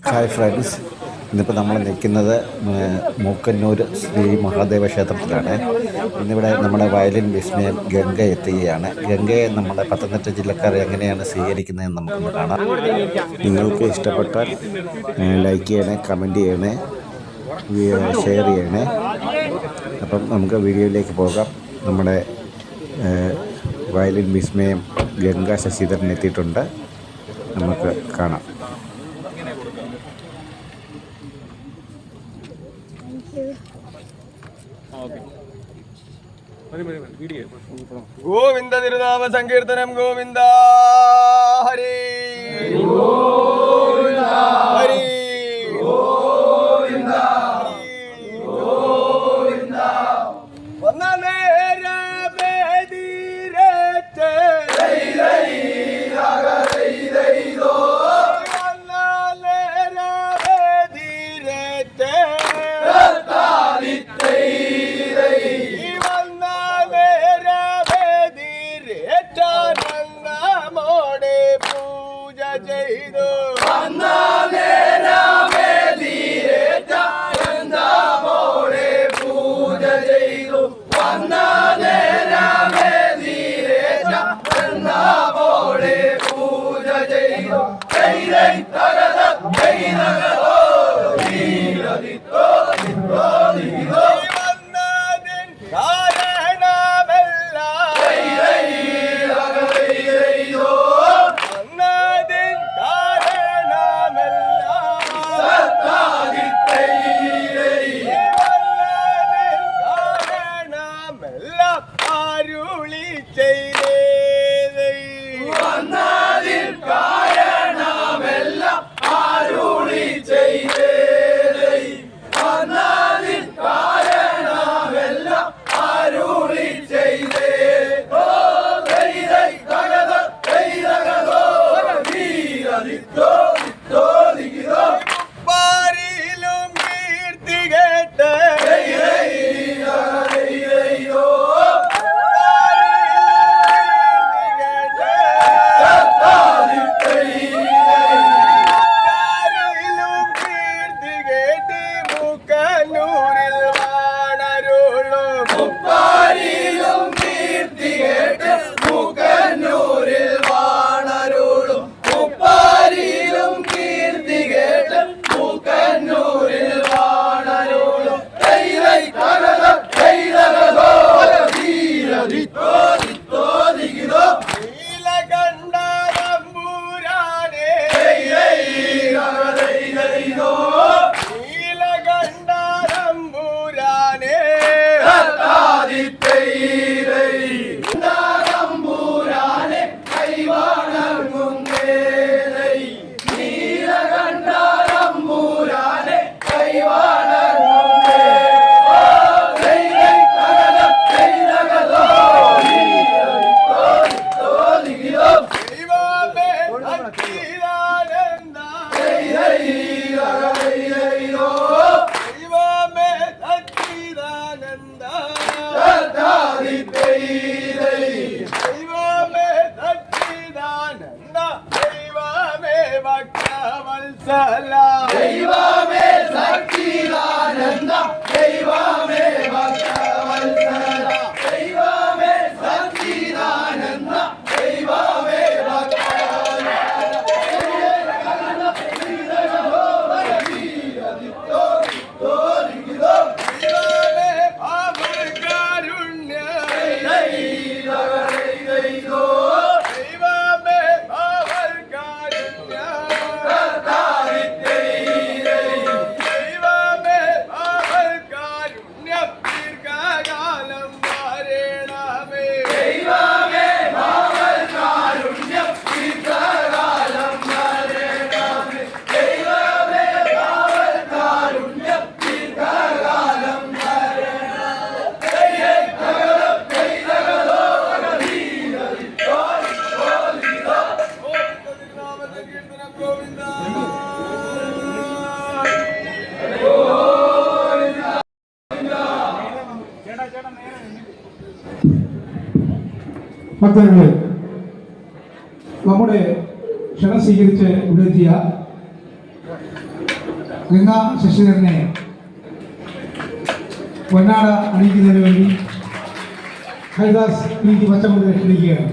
Hi friends, ഇന്നിപ്പോൾ നമ്മൾ നിൽക്കുന്നത് മൂക്കന്നൂർ ശ്രീ മഹാദേവ ക്ഷേത്രത്തിലാണ്. ഇന്നിവിടെ നമ്മുടെ വയലിൻ വിസ്മയം ഗംഗ എത്തുകയാണ്. ഗംഗയെ നമ്മുടെ പത്തനംതിട്ട ജില്ലക്കാർ എങ്ങനെയാണ് സ്വീകരിക്കുന്നതെന്ന് നമുക്കൊന്ന് കാണാം. നിങ്ങൾക്ക് ഇഷ്ടപ്പെട്ടാൽ ലൈക്ക് ചെയ്യണേ, കമൻറ്റ് ചെയ്യണേ, ഷെയർ ചെയ്യണേ. അപ്പം നമുക്ക് വീഡിയോയിലേക്ക് പോകാം. നമ്മുടെ വയലിൻ വിസ്മയം ഗംഗ ശശിധരൻ എത്തിയിട്ടുണ്ട്. നമുക്ക് കാണാം. ഗോവിന്ദ തിരുനാമ സങ്കീർത്തനം. ഗോവിന്ദ ഹരി ഹരി ഭക്തர்களെ, നമ്മുടെ ക്ഷണം സ്വീകരിച്ച് ഇവിടെ എത്തിയ ഗംഗാ ശശിധരനെ പൊന്നാട അണിയിക്കുന്നതിന് വേണ്ടി ഹരിദാസ് പ്രീതി പച്ചമുദ്ര ക്ഷണിക്കുകയാണ്.